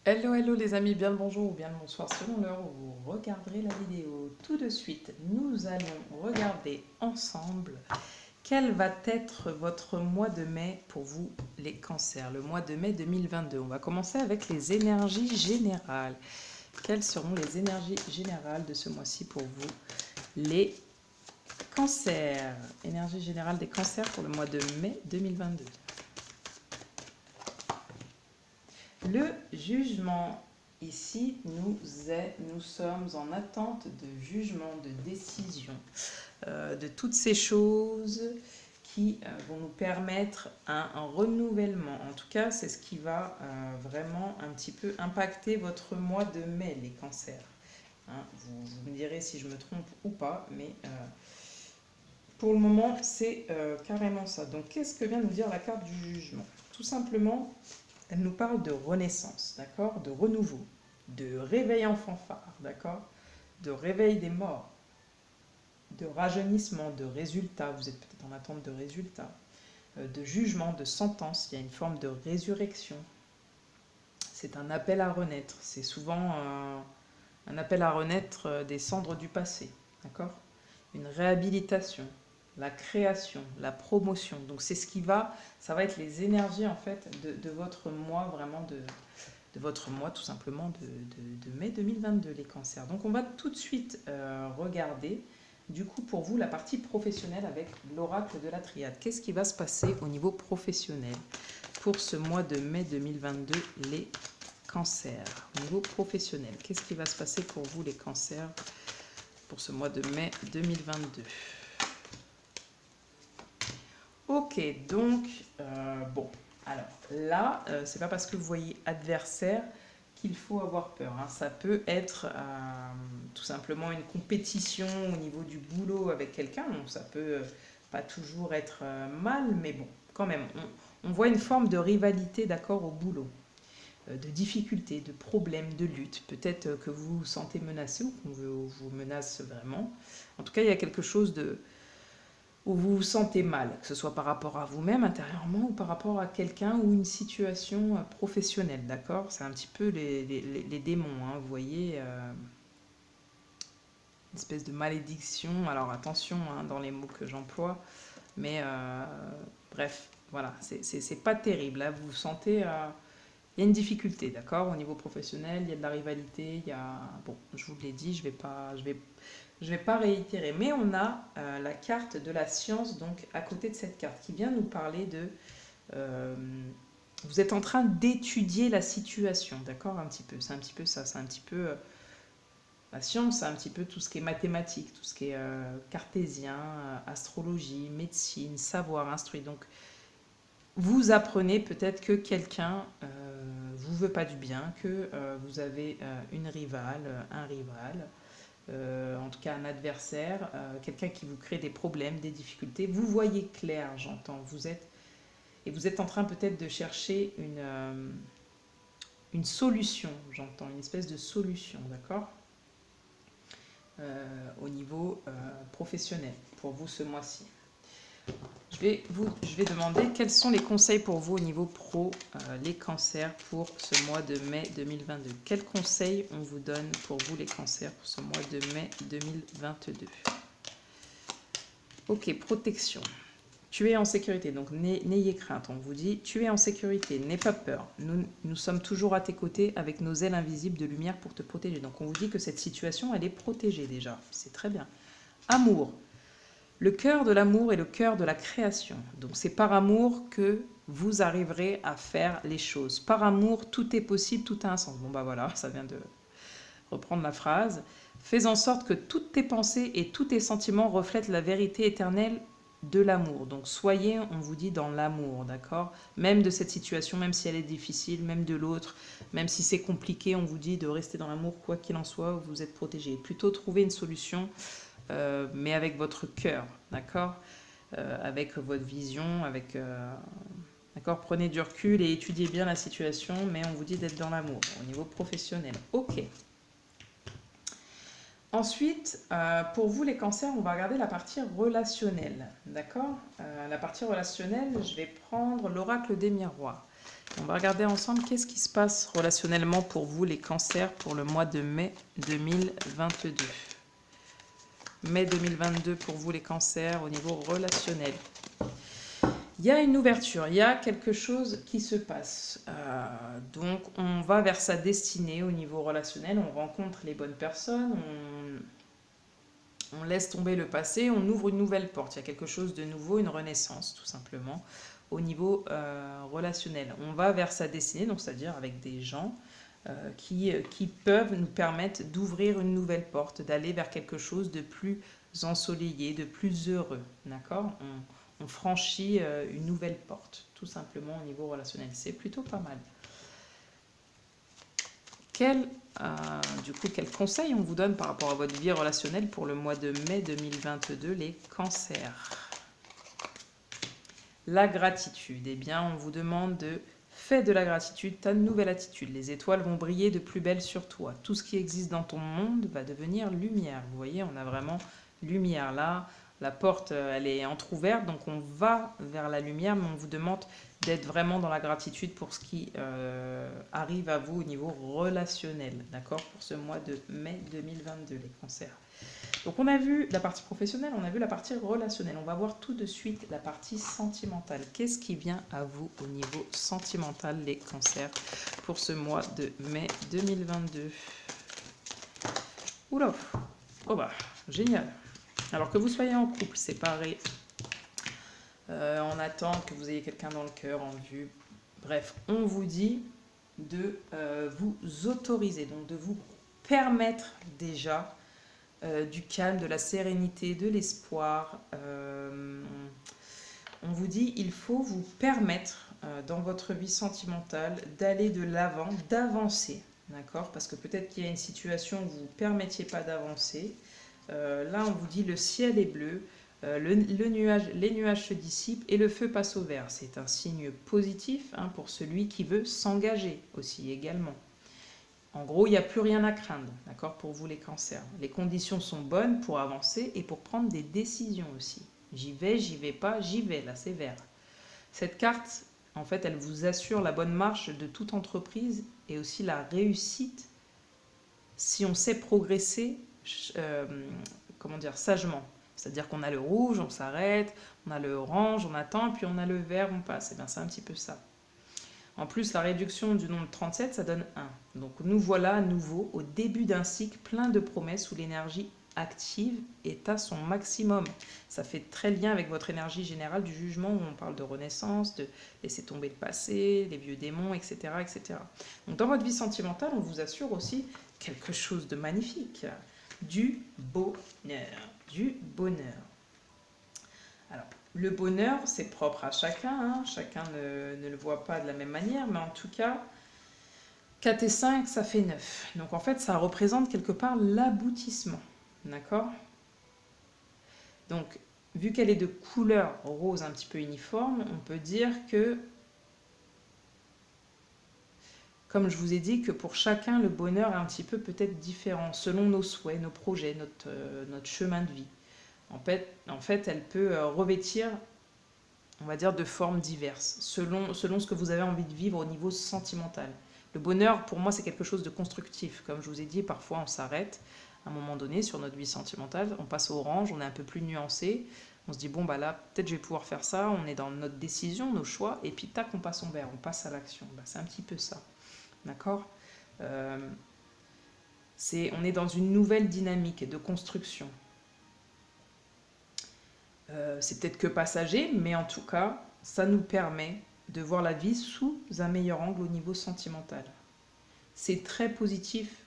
Hello, hello les amis, bien le bonjour ou bien le bonsoir selon l'heure où vous regarderez la vidéo. Tout de suite, nous allons regarder ensemble quel va être votre mois de mai pour vous les cancers, le mois de mai 2022. On va commencer avec les énergies générales. Quelles seront les énergies générales de ce mois-ci pour vous les cancers? Énergie générale des cancers pour le mois de mai 2022. Le jugement. Ici, nous sommes en attente de jugement, de décision, de toutes ces choses qui vont nous permettre un renouvellement. En tout cas, c'est ce qui va vraiment un petit peu impacter votre mois de mai, les cancers. Hein, vous me direz si je me trompe ou pas, mais pour le moment, c'est carrément ça. Donc, qu'est-ce que vient nous dire la carte du jugement? Tout simplement, elle nous parle de renaissance, d'accord? De renouveau, de réveil en fanfare, d'accord? De réveil des morts, de rajeunissement, de résultats. Vous êtes peut-être en attente de résultats, de jugement, de sentence. Il y a une forme de résurrection. C'est un appel à renaître. C'est souvent un appel à renaître des cendres du passé, d'accord? Une réhabilitation, la création, la promotion. Donc c'est ce qui va, ça va être les énergies en fait de votre mois, vraiment de votre mois tout simplement de mai 2022, les cancers. Donc on va tout de suite regarder du coup pour vous la partie professionnelle avec l'oracle de la triade. Qu'est-ce qui va se passer au niveau professionnel pour ce mois de mai 2022, les cancers? Au niveau professionnel, qu'est-ce qui va se passer pour vous les cancers pour ce mois de mai 2022? Ok, donc, bon, alors là, c'est pas parce que vous voyez adversaire qu'il faut avoir peur, hein. Ça peut être tout simplement une compétition au niveau du boulot avec quelqu'un. Bon, ça peut pas toujours être mal, mais bon, quand même, on voit une forme de rivalité, d'accord, au boulot, de difficultés, de problèmes, de lutte. Peut-être que vous vous sentez menacé ou qu'on vous menace vraiment. En tout cas, il y a quelque chose de où vous vous sentez mal, que ce soit par rapport à vous-même intérieurement ou par rapport à quelqu'un ou une situation professionnelle, d'accord? C'est un petit peu les démons, hein, vous voyez, une espèce de malédiction. Alors attention hein, dans les mots que j'emploie, mais bref, voilà, c'est pas terrible. Là, vous vous sentez, il y a une difficulté, d'accord? Au niveau professionnel, il y a de la rivalité, il y a, bon, je vous l'ai dit, je vais pas réitérer, mais on a la carte de la science, donc à côté de cette carte, qui vient nous parler de... euh, vous êtes en train d'étudier la situation, d'accord? Un petit peu, c'est un petit peu ça, c'est un petit peu... la science, c'est un petit peu tout ce qui est mathématique, tout ce qui est cartésien, astrologie, médecine, savoir, instruit. Donc, vous apprenez peut-être que quelqu'un vous veut pas du bien, que vous avez une rivale, un rival, en tout cas un adversaire, quelqu'un qui vous crée des problèmes, des difficultés. Vous voyez clair, j'entends. Vous êtes en train peut-être de chercher une solution, j'entends, une espèce de solution, d'accord? Au niveau professionnel pour vous ce mois-ci. Je vais demander quels sont les conseils pour vous au niveau pro, les cancers pour ce mois de mai 2022. Quels conseils on vous donne pour vous les cancers pour ce mois de mai 2022? Ok, protection. Tu es en sécurité, donc n'ayez crainte. On vous dit, tu es en sécurité, n'aie pas peur. Nous sommes toujours à tes côtés avec nos ailes invisibles de lumière pour te protéger. Donc on vous dit que cette situation, elle est protégée déjà. C'est très bien. Amour. Le cœur de l'amour est le cœur de la création. Donc c'est par amour que vous arriverez à faire les choses. Par amour, tout est possible, tout a un sens. Bon bah voilà, ça vient de reprendre la phrase. Fais en sorte que toutes tes pensées et tous tes sentiments reflètent la vérité éternelle de l'amour. Donc soyez, on vous dit, dans l'amour, d'accord? Même de cette situation, même si elle est difficile, même de l'autre, même si c'est compliqué, on vous dit de rester dans l'amour, quoi qu'il en soit, vous êtes protégé. Plutôt trouver une solution, mais avec votre cœur, d'accord? Avec votre vision, avec... d'accord, prenez du recul et étudiez bien la situation, mais on vous dit d'être dans l'amour au niveau professionnel. Ok. Ensuite, pour vous les cancers, on va regarder la partie relationnelle, d'accord? La partie relationnelle, je vais prendre l'oracle des miroirs. On va regarder ensemble qu'est-ce qui se passe relationnellement pour vous, les cancers, pour le mois de mai 2022. Mai 2022 pour vous, les cancers, au niveau relationnel. Il y a une ouverture, il y a quelque chose qui se passe. Donc, on va vers sa destinée au niveau relationnel, on rencontre les bonnes personnes, on laisse tomber le passé, on ouvre une nouvelle porte. Il y a quelque chose de nouveau, une renaissance, tout simplement, au niveau relationnel. On va vers sa destinée, donc c'est-à-dire avec des gens qui peuvent nous permettre d'ouvrir une nouvelle porte, d'aller vers quelque chose de plus ensoleillé, de plus heureux. D'accord ? On franchit une nouvelle porte, tout simplement au niveau relationnel. C'est plutôt pas mal. Du coup, quel conseil on vous donne par rapport à votre vie relationnelle pour le mois de mai 2022, les cancers? La gratitude. Eh bien, on vous demande de faire de la gratitude ta nouvelle attitude. Les étoiles vont briller de plus belle sur toi. Tout ce qui existe dans ton monde va devenir lumière. Vous voyez, on a vraiment lumière là. La porte, elle est entrouverte, donc on va vers la lumière, mais on vous demande d'être vraiment dans la gratitude pour ce qui arrive à vous au niveau relationnel, d'accord, pour ce mois de mai 2022, les cancers. Donc on a vu la partie professionnelle, on a vu la partie relationnelle. On va voir tout de suite la partie sentimentale. Qu'est-ce qui vient à vous au niveau sentimental, les cancers, pour ce mois de mai 2022? Oula, oh bah, génial. Alors que vous soyez en couple, séparé, on attend que vous ayez quelqu'un dans le cœur, en vue. Bref, on vous dit de vous autoriser, donc de vous permettre déjà du calme, de la sérénité, de l'espoir. On vous dit il faut vous permettre dans votre vie sentimentale d'aller de l'avant, d'avancer. D'accord? Parce que peut-être qu'il y a une situation où vous ne vous permettiez pas d'avancer. Là, on vous dit le ciel est bleu, les nuages se dissipent et le feu passe au vert. C'est un signe positif pour celui qui veut s'engager aussi également. En gros, il n'y a plus rien à craindre, d'accord, pour vous les cancers. Les conditions sont bonnes pour avancer et pour prendre des décisions aussi. J'y vais pas, j'y vais, là c'est vert. Cette carte, en fait, elle vous assure la bonne marche de toute entreprise et aussi la réussite si on sait progresser, sagement. C'est-à-dire qu'on a le rouge, on s'arrête, on a le orange, on attend, puis on a le vert, on passe. Et bien c'est un petit peu ça. En plus, la réduction du nombre 37, ça donne 1. Donc nous voilà à nouveau au début d'un cycle plein de promesses où l'énergie active est à son maximum. Ça fait très lien avec votre énergie générale du jugement où on parle de renaissance, de laisser tomber le passé, les vieux démons, etc., etc. Donc dans votre vie sentimentale, on vous assure aussi quelque chose de magnifique, du bonheur, du bonheur. Alors, le bonheur, c'est propre à chacun, chacun ne le voit pas de la même manière, mais en tout cas, 4 et 5, ça fait 9. Donc en fait, ça représente quelque part l'aboutissement, d'accord? Donc, vu qu'elle est de couleur rose un petit peu uniforme, on peut dire que, comme je vous ai dit, que pour chacun, le bonheur est un petit peu peut-être différent, selon nos souhaits, nos projets, notre chemin de vie. En fait, elle peut revêtir, on va dire, de formes diverses, selon ce que vous avez envie de vivre au niveau sentimental. Le bonheur, pour moi, c'est quelque chose de constructif. Comme je vous ai dit, parfois on s'arrête à un moment donné sur notre vie sentimentale, on passe au orange, on est un peu plus nuancé, on se dit, bon, bah là, peut-être je vais pouvoir faire ça, on est dans notre décision, nos choix, et puis tac, on passe au vert, on passe à l'action. Bah, c'est un petit peu ça, d'accord? On est dans une nouvelle dynamique de construction. C'est peut-être que passager, mais en tout cas, ça nous permet de voir la vie sous un meilleur angle au niveau sentimental. C'est très positif,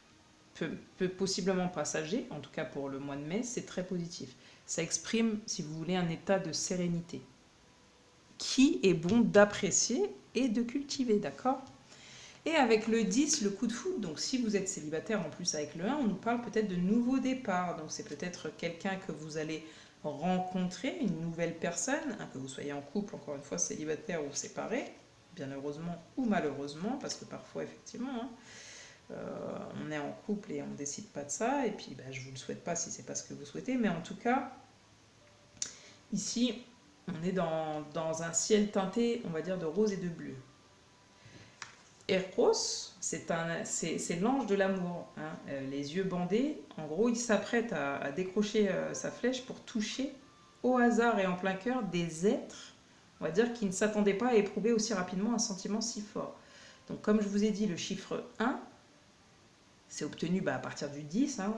possiblement passager, en tout cas pour le mois de mai, c'est très positif. Ça exprime, si vous voulez, un état de sérénité qui est bon d'apprécier et de cultiver, d'accord? Et avec le 10, le coup de foudre, donc si vous êtes célibataire en plus avec le 1, on nous parle peut-être de nouveaux départs. Donc c'est peut-être quelqu'un que vous allez rencontrer, une nouvelle personne, que vous soyez en couple, encore une fois, célibataire ou séparé, bien heureusement ou malheureusement, parce que parfois, effectivement, on est en couple et on ne décide pas de ça, et puis je ne vous le souhaite pas si ce n'est pas ce que vous souhaitez, mais en tout cas, ici, on est dans un ciel teinté, on va dire, de rose et de bleu. Eros, c'est l'ange de l'amour. Hein. Les yeux bandés, en gros, il s'apprête à décrocher sa flèche pour toucher au hasard et en plein cœur des êtres, on va dire, qui ne s'attendaient pas à éprouver aussi rapidement un sentiment si fort. Donc comme je vous ai dit, le chiffre 1, c'est obtenu à partir du 10, hein,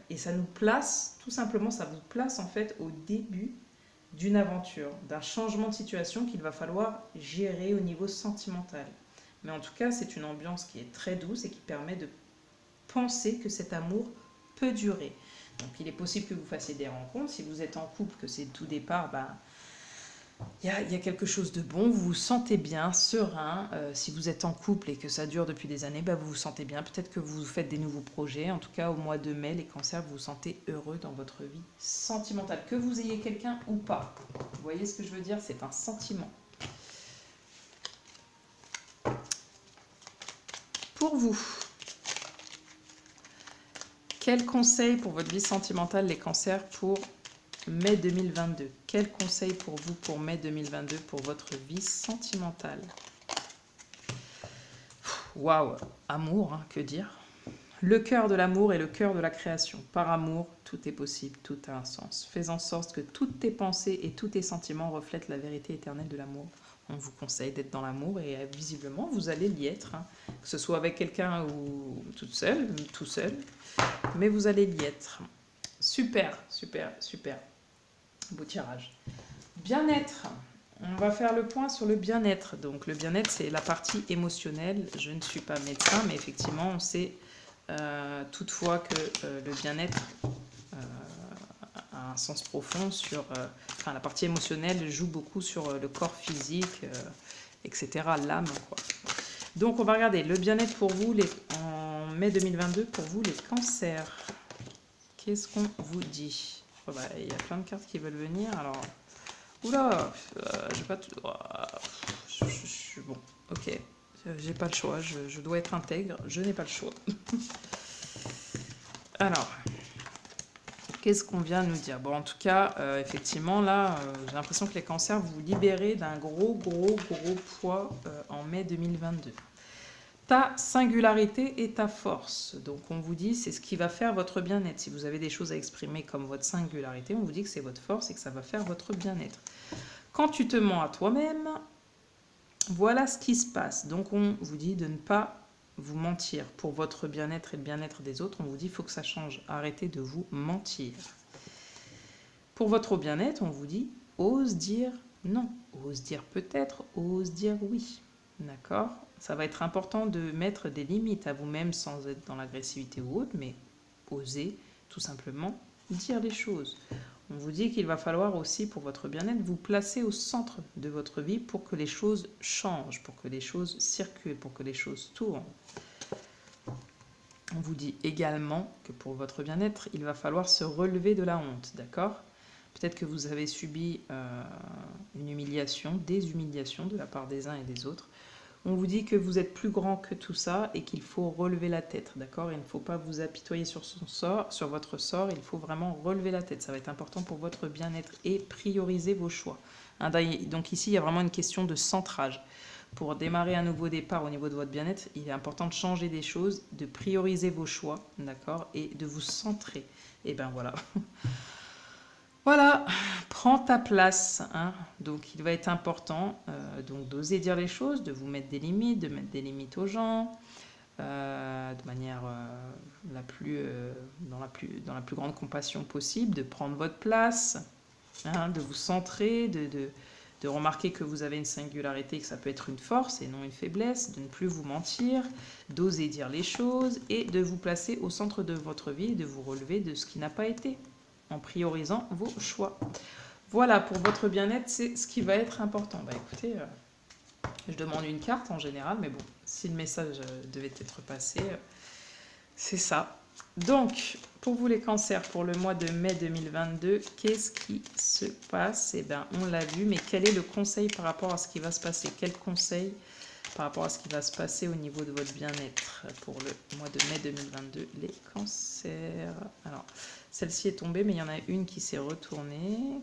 et ça nous place, tout simplement, ça vous place en fait au début d'une aventure, d'un changement de situation qu'il va falloir gérer au niveau sentimental. Mais en tout cas, c'est une ambiance qui est très douce et qui permet de penser que cet amour peut durer. Donc il est possible que vous fassiez des rencontres. Si vous êtes en couple, que c'est tout départ, il y a quelque chose de bon, vous vous sentez bien, serein. Si vous êtes en couple et que ça dure depuis des années, vous vous sentez bien. Peut-être que vous faites des nouveaux projets. En tout cas, au mois de mai, les cancers, vous vous sentez heureux dans votre vie sentimentale. Que vous ayez quelqu'un ou pas. Vous voyez ce que je veux dire? C'est un sentiment. Pour vous, quel conseil pour votre vie sentimentale, les cancers, pour mai 2022? Quel conseil pour vous pour mai 2022 pour votre vie sentimentale? Waouh, amour, hein, que dire? Le cœur de l'amour est le cœur de la création. Par amour, tout est possible, tout a un sens. Fais en sorte que toutes tes pensées et tous tes sentiments reflètent la vérité éternelle de l'amour. On vous conseille d'être dans l'amour et visiblement, vous allez l'y être. Hein. Que ce soit avec quelqu'un ou toute seule, tout seul, mais vous allez l'y être. Super, super, super. Beau tirage. Bien-être. On va faire le point sur le bien-être. Donc le bien-être, c'est la partie émotionnelle. Je ne suis pas médecin, mais effectivement, on sait toutefois que le bien-être a un sens profond sur... la partie émotionnelle joue beaucoup sur le corps physique, etc., l'âme, quoi. Donc on va regarder le bien-être pour vous en mai 2022, pour vous les cancers. Qu'est-ce qu'on vous dit? Il y a plein de cartes qui veulent venir, alors... Oula, j'ai pas tout... bon, ok, j'ai pas le choix, je dois être intègre, je n'ai pas le choix. Alors, qu'est-ce qu'on vient de nous dire? Bon, en tout cas, effectivement, là, j'ai l'impression que les cancers, vous vous libérez d'un gros poids en mai 2022. Ta singularité et ta force. Donc, on vous dit, c'est ce qui va faire votre bien-être. Si vous avez des choses à exprimer comme votre singularité, on vous dit que c'est votre force et que ça va faire votre bien-être. Quand tu te mens à toi-même, voilà ce qui se passe. Donc, on vous dit de ne pas vous mentir pour votre bien-être et le bien-être des autres. On vous dit il faut que ça change. Arrêtez de vous mentir. Pour votre bien-être, on vous dit ose dire non, ose dire peut-être, ose dire oui. D'accord? Ça va être important de mettre des limites à vous-même sans être dans l'agressivité ou autre, mais oser tout simplement dire les choses. On vous dit qu'il va falloir aussi, pour votre bien-être, vous placer au centre de votre vie pour que les choses changent, pour que les choses circulent, pour que les choses tournent. On vous dit également que pour votre bien-être, il va falloir se relever de la honte, d'accord? Peut-être que vous avez subi une humiliation, des humiliations de la part des uns et des autres. On vous dit que vous êtes plus grand que tout ça et qu'il faut relever la tête, d'accord? Il ne faut pas vous apitoyer sur votre sort, il faut vraiment relever la tête. Ça va être important pour votre bien-être et prioriser vos choix. Hein, donc ici, il y a vraiment une question de centrage. Pour démarrer un nouveau départ au niveau de votre bien-être, il est important de changer des choses, de prioriser vos choix, d'accord? Et de vous centrer. Et ben voilà. Voilà, prends ta place. Hein. Donc il va être important donc d'oser dire les choses, de vous mettre des limites, de mettre des limites aux gens, de manière dans la plus grande compassion possible, de prendre votre place, hein, de vous centrer, de remarquer que vous avez une singularité, que ça peut être une force et non une faiblesse, de ne plus vous mentir, d'oser dire les choses et de vous placer au centre de votre vie et de vous relever de ce qui n'a pas été, en priorisant vos choix. Voilà, pour votre bien-être, c'est ce qui va être important. Écoutez, je demande une carte en général, mais bon, si le message devait être passé, c'est ça. Donc, pour vous les cancers, pour le mois de mai 2022, qu'est-ce qui se passe? Eh bien, on l'a vu, mais quel est le conseil par rapport à ce qui va se passer? Quel conseil par rapport à ce qui va se passer au niveau de votre bien-être pour le mois de mai 2022, les cancers? Alors, celle-ci est tombée, mais il y en a une qui s'est retournée.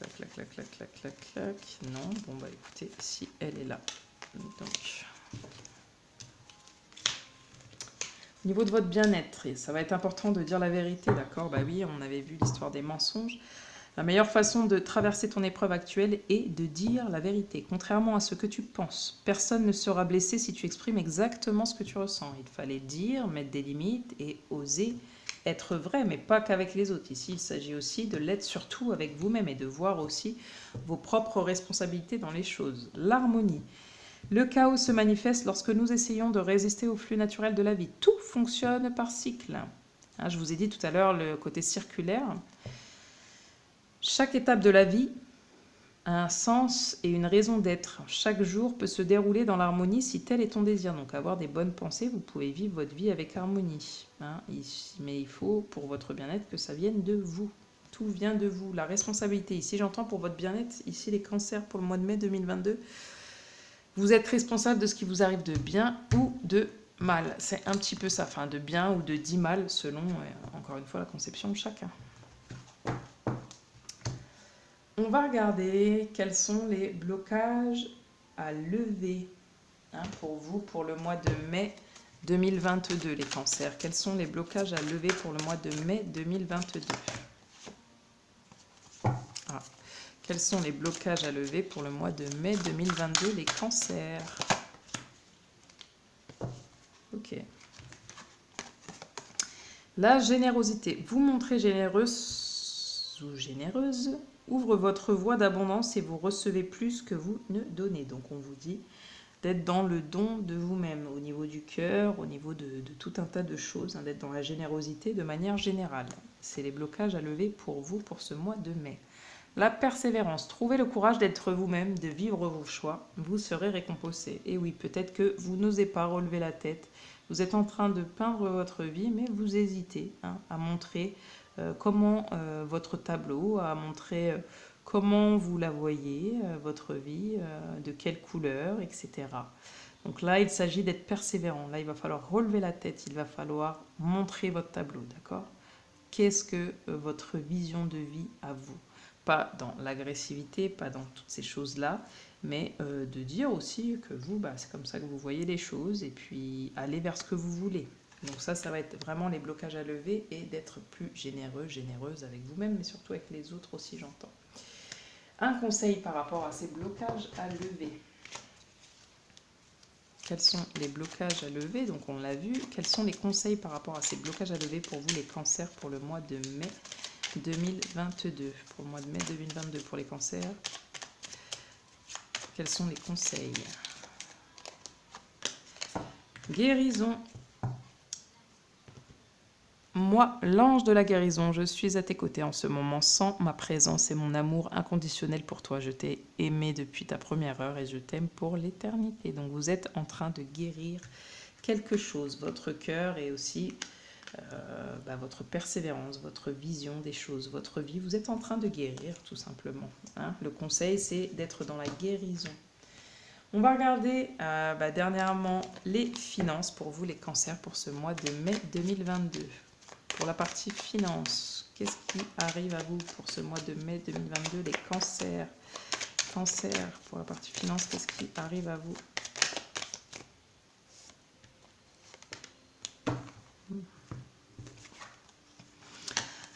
clac, clac, clac, clac, clac, clac, clac. Non, bon bah écoutez, si elle est là. Donc, au niveau de votre bien-être, et ça va être important de dire la vérité, d'accord? Bah oui, on avait vu l'histoire des mensonges. La meilleure façon de traverser ton épreuve actuelle est de dire la vérité, contrairement à ce que tu penses. Personne ne sera blessé si tu exprimes exactement ce que tu ressens. Il fallait dire, mettre des limites et oser être vrai, mais pas qu'avec les autres. Ici, il s'agit aussi de l'être surtout avec vous-même et de voir aussi vos propres responsabilités dans les choses. L'harmonie. Le chaos se manifeste lorsque nous essayons de résister au flux naturel de la vie. Tout fonctionne par cycle. Hein, je vous ai dit tout à l'heure le côté circulaire. Chaque étape de la vie a un sens et une raison d'être. Chaque jour peut se dérouler dans l'harmonie si tel est ton désir. Donc avoir des bonnes pensées, vous pouvez vivre votre vie avec harmonie. Hein, mais il faut, pour votre bien-être, que ça vienne de vous. Tout vient de vous. La responsabilité, ici j'entends pour votre bien-être, ici les cancers pour le mois de mai 2022, vous êtes responsable de ce qui vous arrive de bien ou de mal. C'est un petit peu ça, enfin de bien ou de dit mal selon, encore une fois, la conception de chacun. On va regarder quels sont les blocages à lever pour vous pour le mois de mai 2022, les cancers. Quels sont les blocages à lever pour le mois de mai 2022? Quels sont les blocages à lever pour le mois de mai 2022, les cancers? Ok. La générosité. Vous montrez généreuse ou généreuse ouvre votre voie d'abondance et vous recevez plus que vous ne donnez. Donc on vous dit d'être dans le don de vous-même, au niveau du cœur, au niveau de tout un tas de choses, d'être dans la générosité de manière générale. C'est les blocages à lever pour vous pour ce mois de mai. La persévérance. Trouvez le courage d'être vous-même, de vivre vos choix. Vous serez récompensé. Et oui, peut-être que vous n'osez pas relever la tête. Vous êtes en train de peindre votre vie, mais vous hésitez à montrer comment votre tableau, à montrer comment vous la voyez, votre vie, de quelle couleur, etc. Donc là, il s'agit d'être persévérant. Là, il va falloir relever la tête, il va falloir montrer votre tableau, d'accord? Qu'est-ce que votre vision de vie à vous? Pas dans l'agressivité, pas dans toutes ces choses-là, mais de dire aussi que vous, c'est comme ça que vous voyez les choses, et puis aller vers ce que vous voulez. Donc ça va être vraiment les blocages à lever, et d'être plus généreux, généreuse avec vous-même, mais surtout avec les autres aussi, j'entends. Un conseil par rapport à ces blocages à lever. Quels sont les blocages à lever? Donc on l'a vu. Quels sont les conseils par rapport à ces blocages à lever pour vous, les cancers, pour le mois de mai 2022? Pour le mois de mai 2022, pour les cancers, quels sont les conseils? Guérison. Moi, l'ange de la guérison, je suis à tes côtés en ce moment, sans ma présence et mon amour inconditionnel pour toi. Je t'ai aimé depuis ta première heure et je t'aime pour l'éternité. Donc vous êtes en train de guérir quelque chose, votre cœur et aussi votre persévérance, votre vision des choses, votre vie. Vous êtes en train de guérir tout simplement. Le conseil, c'est d'être dans la guérison. On va regarder dernièrement les finances pour vous, les cancers, pour ce mois de mai 2022. Pour la partie finance, qu'est-ce qui arrive à vous pour ce mois de mai 2022, les cancers? Cancer, pour la partie finance, qu'est-ce qui arrive à vous?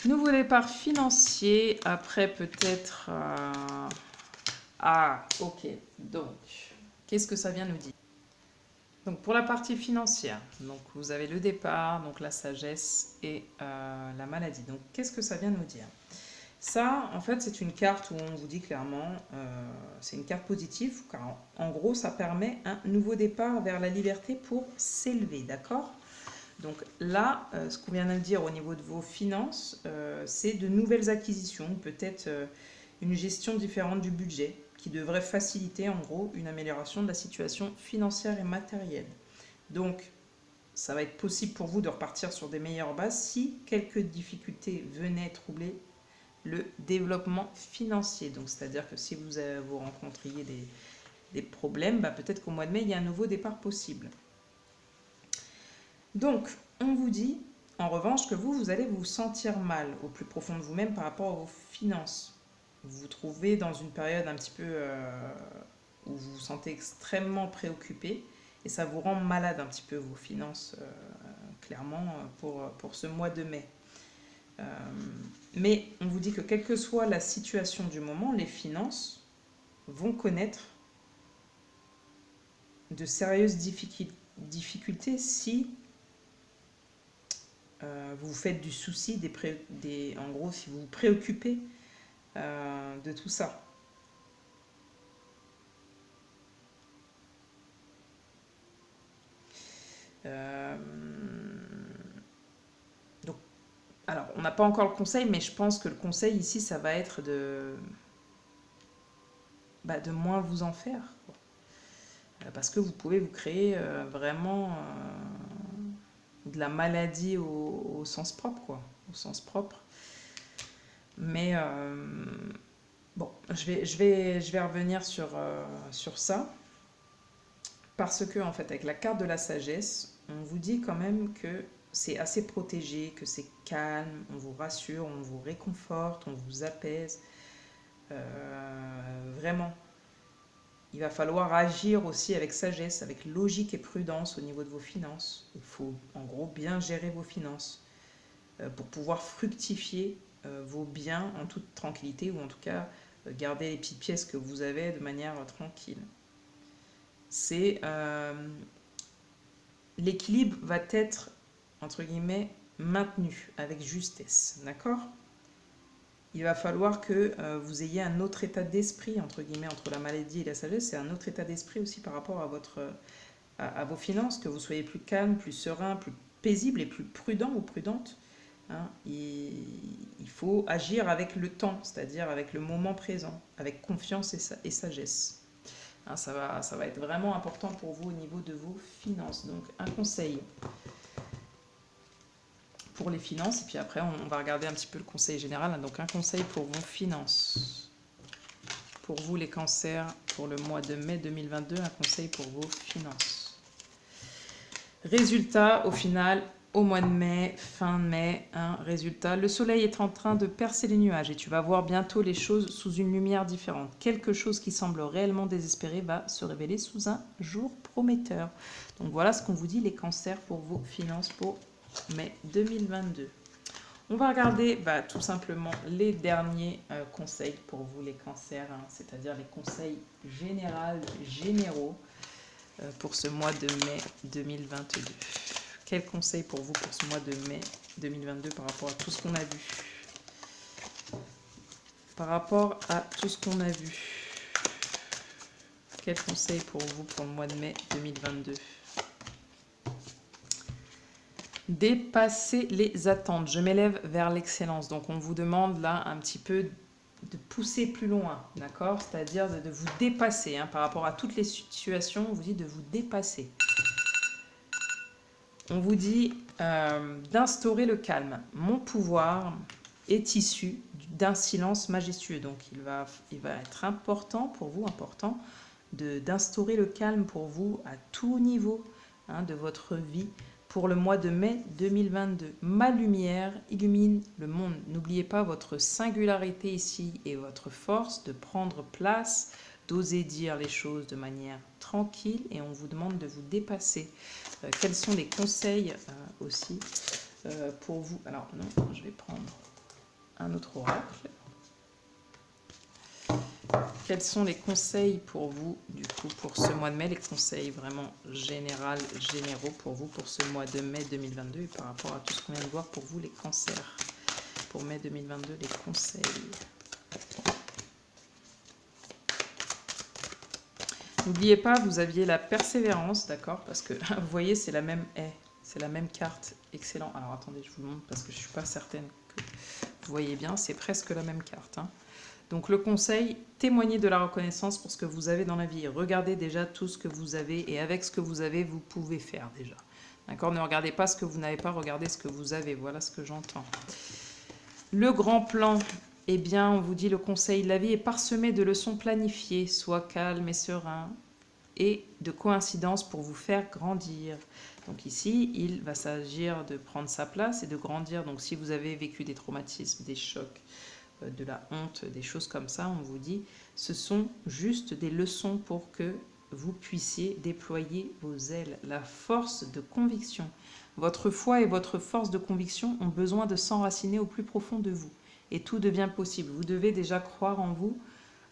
Nouveau départ financier, après peut-être... Ah, ok, donc, qu'est-ce que ça vient nous dire? Donc pour la partie financière, donc vous avez le départ, donc la sagesse et la maladie. Donc qu'est-ce que ça vient nous dire? Ça, en fait, c'est une carte où on vous dit clairement, c'est une carte positive, car en gros, ça permet un nouveau départ vers la liberté pour s'élever, d'accord? Donc là, ce qu'on vient de dire au niveau de vos finances, c'est de nouvelles acquisitions, peut-être une gestion différente du budget, qui devrait faciliter en gros une amélioration de la situation financière et matérielle. Donc, ça va être possible pour vous de repartir sur des meilleures bases si quelques difficultés venaient troubler le développement financier. Donc, c'est-à-dire que si vous rencontriez des problèmes, peut-être qu'au mois de mai, il y a un nouveau départ possible. Donc, on vous dit, en revanche, que vous allez vous sentir mal au plus profond de vous-même par rapport à vos finances. vous vous trouvez dans une période un petit peu où vous vous sentez extrêmement préoccupé et ça vous rend malade un petit peu vos finances, clairement, pour ce mois de mai. Mais on vous dit que quelle que soit la situation du moment, les finances vont connaître de sérieuses difficultés si vous vous faites du souci, en gros, si vous vous préoccupez de tout ça. Donc, alors, on n'a pas encore le conseil, mais je pense que le conseil ici, ça va être de moins vous en faire, quoi. Parce que vous pouvez vous créer vraiment de la maladie au sens propre, quoi. Au sens propre. Mais bon, je vais revenir sur ça. Parce que, en fait, avec la carte de la sagesse, on vous dit quand même que c'est assez protégé, que c'est calme, on vous rassure, on vous réconforte, on vous apaise. Vraiment. Il va falloir agir aussi avec sagesse, avec logique et prudence au niveau de vos finances. Il faut en gros bien gérer vos finances pour pouvoir fructifier vos biens en toute tranquillité ou en tout cas garder les petites pièces que vous avez de manière tranquille. C'est l'équilibre va être entre guillemets maintenu avec justesse, d'accord? Il va falloir que vous ayez un autre état d'esprit, entre guillemets, entre la maladie et la sagesse, c'est un autre état d'esprit aussi par rapport à vos finances, que vous soyez plus calme, plus serein, plus paisible et plus prudent ou prudente. Hein. Il faut agir avec le temps, c'est-à-dire avec le moment présent, avec confiance et sagesse. Hein, ça va être vraiment important pour vous au niveau de vos finances. Donc, un conseil pour les finances, et puis après on va regarder un petit peu le conseil général. Donc un conseil pour vos finances, pour vous les cancers, pour le mois de mai 2022, un conseil pour vos finances. Résultat, au final, au mois de mai, fin mai, résultat, le soleil est en train de percer les nuages et tu vas voir bientôt les choses sous une lumière différente. Quelque chose qui semble réellement désespéré va se révéler sous un jour prometteur. Donc voilà ce qu'on vous dit les cancers pour vos finances pour mai 2022. On va regarder tout simplement les derniers conseils pour vous les cancers, c'est-à-dire les conseils généraux pour ce mois de mai 2022. Quels conseils pour vous pour ce mois de mai 2022 par rapport à tout ce qu'on a vu? Par rapport à tout ce qu'on a vu, quels conseils pour vous pour le mois de mai 2022? Dépasser les attentes. Je m'élève vers l'excellence. Donc, on vous demande là un petit peu de pousser plus loin, d'accord? C'est-à-dire de vous dépasser par rapport à toutes les situations. On vous dit de vous dépasser. On vous dit d'instaurer le calme. Mon pouvoir est issu d'un silence majestueux. Donc, il va être important pour vous, d'instaurer le calme pour vous à tout niveau de votre vie. Pour le mois de mai 2022, ma lumière illumine le monde. N'oubliez pas votre singularité ici et votre force de prendre place, d'oser dire les choses de manière tranquille et on vous demande de vous dépasser. Quels sont les conseils aussi pour vous? Alors non, je vais prendre un autre oracle. Quels sont les conseils pour vous, du coup, pour ce mois de mai, les conseils vraiment généraux pour vous pour ce mois de mai 2022 et par rapport à tout ce qu'on vient de voir pour vous, les cancers. Pour mai 2022, les conseils. N'oubliez pas, vous aviez la persévérance, d'accord? Parce que vous voyez, c'est la même haie, c'est la même carte. Excellent. Alors attendez, je vous le montre parce que je ne suis pas certaine que vous voyez bien. C'est presque la même carte. Donc le conseil, témoignez de la reconnaissance pour ce que vous avez dans la vie. Regardez déjà tout ce que vous avez et avec ce que vous avez, vous pouvez faire déjà. D'accord? Ne regardez pas ce que vous n'avez pas, regardez ce que vous avez. Voilà ce que j'entends. Le grand plan, eh bien, on vous dit le conseil, la vie est parsemée de leçons planifiées. Sois calme et serein et de coïncidences pour vous faire grandir. Donc ici, il va s'agir de prendre sa place et de grandir. Donc si vous avez vécu des traumatismes, des chocs, de la honte, des choses comme ça, on vous dit, ce sont juste des leçons pour que vous puissiez déployer vos ailes, la force de conviction. Votre foi et votre force de conviction ont besoin de s'enraciner au plus profond de vous. Et tout devient possible. Vous devez déjà croire en vous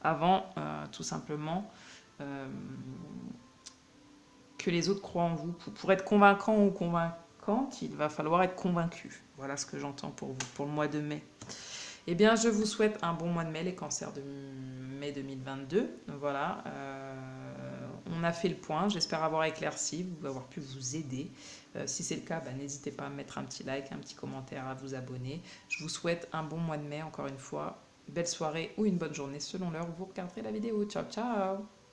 avant, tout simplement, que les autres croient en vous. Pour être convaincant ou convaincante, il va falloir être convaincu. Voilà ce que j'entends pour vous, pour le mois de mai. Eh bien, je vous souhaite un bon mois de mai, les cancers de mai 2022. Voilà, on a fait le point. J'espère avoir éclairci, avoir pu vous aider. Si c'est le cas, n'hésitez pas à mettre un petit like, un petit commentaire, à vous abonner. Je vous souhaite un bon mois de mai, encore une fois. Belle soirée ou une bonne journée selon l'heure où vous regarderez la vidéo. Ciao, ciao!